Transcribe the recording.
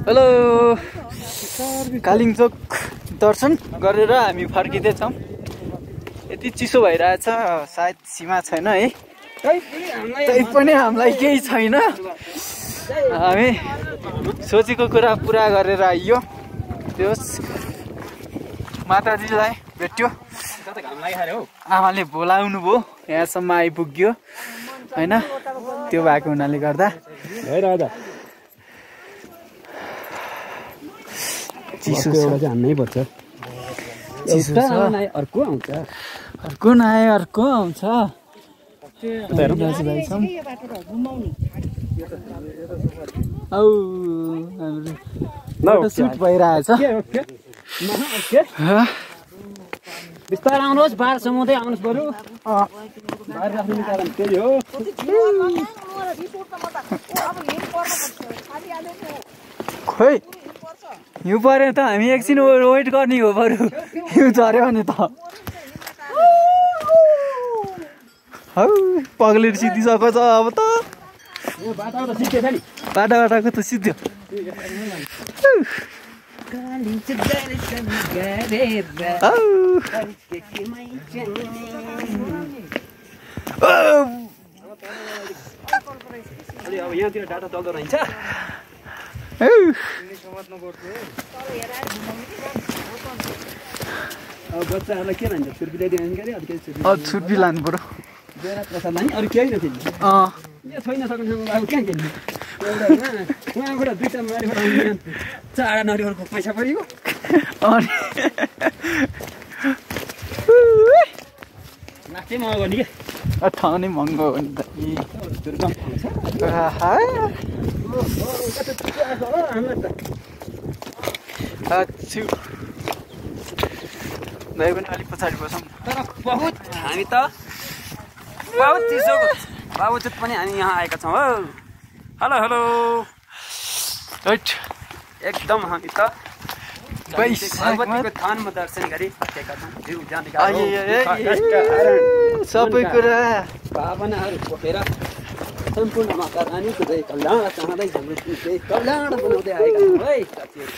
Hello Kalimpong दर्शन गरेर हामी फर्किँदैछौँ। यति चिसो भइरहेछ सायद सीमा छैन है, तै पनि हामीलाई केही छैन। हामी सोचेको कुरा पुरा गरेर आइयो। त्यो माताजीलाई भेट्यो, आमाले बोलाउनु भयो, यहाँसम्म आइपुग्यो हैन। त्यो भएको हुनाले गर्दा चिसो चाहिँ हान्नै पर्छ। अर्को आउँछ, अर्को नआए अर्को आउँछ। दाजुभाइ छौँ हाम्रो सुट भइरहेछ। बिस्तार आउनुहोस्, बार समाउँदै आउनुहोस् बरु। बार राख्नु कारण त्यही हो। खोइ हिउँ पऱ्यो त हामी एकछिन वेट गर्ने हो बरु, हिउँ झऱ्यो भने त। हौ पग्लेर सिद्धिसकेको छ अब त, बाटाको त सिद्धो। अब यहाँतिर डाटा चल्दो रहन्छ। अब बच्चाहरूलाई के लान्छ? छुर्पी ल्याइदिनु गरे छुर्पी लानु पर्यो। प्रसाद लाने अरू केही नथिन्। यो छैन सकेसम्म अब कहाँ किन्ने? उहाँबाट दुईवटा मारिबाट आउने चाडा नरिवलको पैसा पऱ्यो। अनि नाच्दै महँगो नि क्या, ठाउँ नै महँगो हो नि त। दाइ पनि अलिक पछाडि बसौँ। तर बहुत हामी त बहुत चिसोको बावजुद पनि हामी यहाँ आएका छौँ। हो हेलो हेलो, एकदम हामी त भगवतीको थानमा दर्शन गरी फर्केका छौँ। सबै कुरा भावनाहरू बोकेर सम्पूर्ण माता रानीको जय कल्याण चाहँदै हाम्रो जय कल्याण बनाउँदै आएका छौँ है साथीहरू।